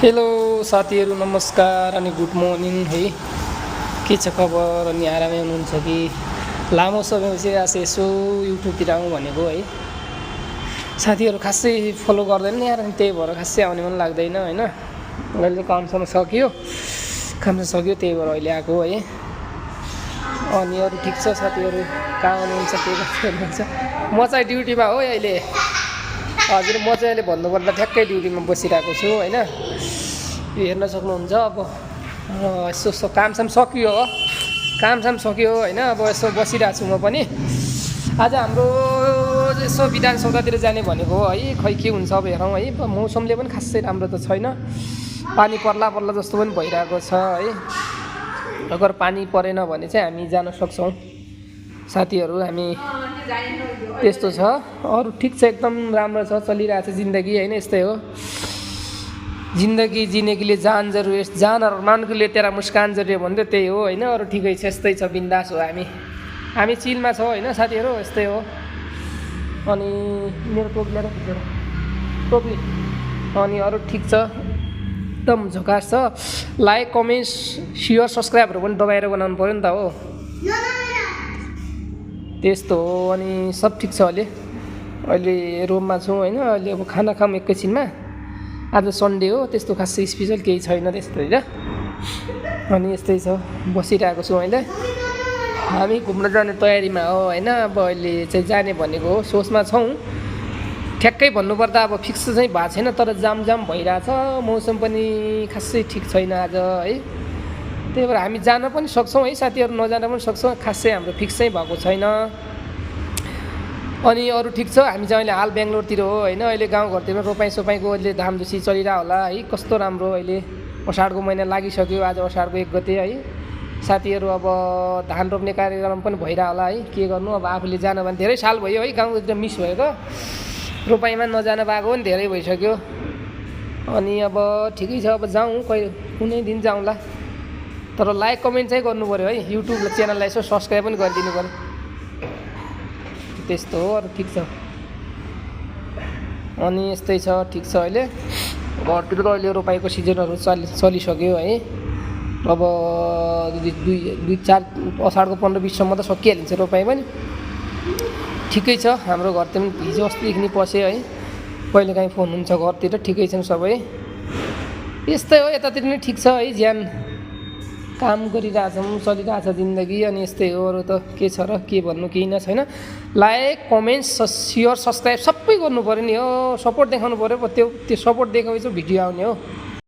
Hello साथीहरू, नमस्कार अनि गुड मर्निङ है। के छ खबर? अनि आरामै हुनुहुन्छ कि? लामो समयपछि आज यसो युट्युबतिर आउँ भनेको है। साथीहरू खासै फलो गर्दैन यार, अनि त्यही भएर खासै आउने मन लाग्दैन होइन। अहिले कामसम्म सक्यो, त्यही भएर अहिले आएको है। अनि अरू ठिक छ साथीहरू? कहाँ हुनुहुन्छ, के गर्नुहुन्छ? म चाहिँ ड्युटीमा हो अहिले। हजुर, म चाहिँ अहिले भन्नुपर्दा ठ्याक्कै ड्युटीमा बसिरहेको छु होइन। यो हेर्न सक्नुहुन्छ। अब यसो कामसाम सकियो हो, होइन। अब यसो बसिरहेको छु म पनि। आज हाम्रो यसो विधान सौदातिर जाने भनेको हो है। खै के हुन्छ अब हेरौँ है। मौसमले पनि खासै राम्रो त छैन, पानी पर्ला जस्तो पनि भइरहेको छ है। अगर पानी परेन भने चाहिँ हामी जान सक्छौँ साथीहरू। हामी त्यस्तो छ। अरू ठिक छ, एकदम राम्रो छ, चलिरहेको छ जिन्दगी होइन। यस्तै हो जिन्दगी, जीने के लिए जान जरुरी है, जान और मान के लिए तेरा मुस्कान जरुरी है भन्दै त्यही हो होइन। अरू ठिकै छ, यस्तै छ, बिन्दास हो हामी चिलमा छौँ होइन साथीहरू। यस्तै हो। अनि मेरो टोपी ल्याएर टोपी। अनि अरू ठिक छ, एकदम झकास छ। लाइक, कमेन्ट, सेयर, सब्सक्राइबहरू पनि दबाएर बनाउनु पऱ्यो नि त हो। त्यस्तो हो। अनि सब ठिक छ। अहिले रुममा छौँ होइन। अहिले अब खाना खाऊँ एकैछिनमा। आज सन्डे हो, त्यस्तो खासै स्पेसल केही छैन त्यस्तो होइन। अनि यस्तै छ, बसिरहेको छु अहिले। हामी घुम्न जाने तयारीमा हो होइन। अब अहिले चाहिँ जाने भनेको हो, सोचमा छौँ। ठ्याक्कै भन्नुपर्दा अब फिक्स चाहिँ भएको छैन, तर जाम भइरहेछ। मौसम पनि खासै ठिक छैन आज है। त्यही भएर हामी जान पनि सक्छौँ है साथीहरू, नजान पनि सक्छौँ। खासै हाम्रो फिक्स चाहिँ भएको छैन। अनि अरू ठिक छ। हामी चाहिँ अहिले हाल बेङ्गलोरतिर हो होइन। अहिले गाउँघरतिर रोपाइँसोपाइँको अहिले धामधुसी चलिरह होला है। कस्तो राम्रो, अहिले असाढको महिना लागिसक्यो। आज असाढको 1 गते है साथीहरू। अब धान रोप्ने कार्यक्रम पनि भइरह होला है। के गर्नु अब, आफूले जान भने धेरै साल भयो है, गाउँतिर मिस भएको। रोपाइँमा नजान पाएको पनि धेरै भइसक्यो। अनि अब ठिकै छ, अब जाउँ, कुनै दिन जाउँला। तर लाइक कमेन्ट चाहिँ गर्नु पऱ्यो है। युट्युब च्यानललाई यसो सब्सक्राइब पनि गरिदिनु पऱ्यो। त्यस्तो हो। अरू ठिक छ। अनि यस्तै छ, ठिक छ। अहिले घरतिर त अहिले रोपाइँको सिजनहरू चलिसक्यो है। अब 2-4 असाढको 15-20सम्म त सकिहालिन्छ रोपाइँ पनि। ठिकै छ। हाम्रो घरतिर पनि हिजो अस्तिदेखि नि पसेँ है। कहिलेकाहीँ फोन हुन्छ घरतिर, ठिकै छन् सबै। यस्तै हो, यतातिर नि ठिक छ है। ज्यान काम गरिरहेछौँ, चलिरहेछ जिन्दगी। अनि यस्तै हो। अरू त के छ र, के भन्नु, केही न छैन। लाइक, कमेन्ट, सेयर, सब्सक्राइब सबै गर्नु पऱ्यो नि हो। सपोर्ट देखाउनु पऱ्यो। त्यो सपोर्ट देखाएपछि भिडियो आउने हो।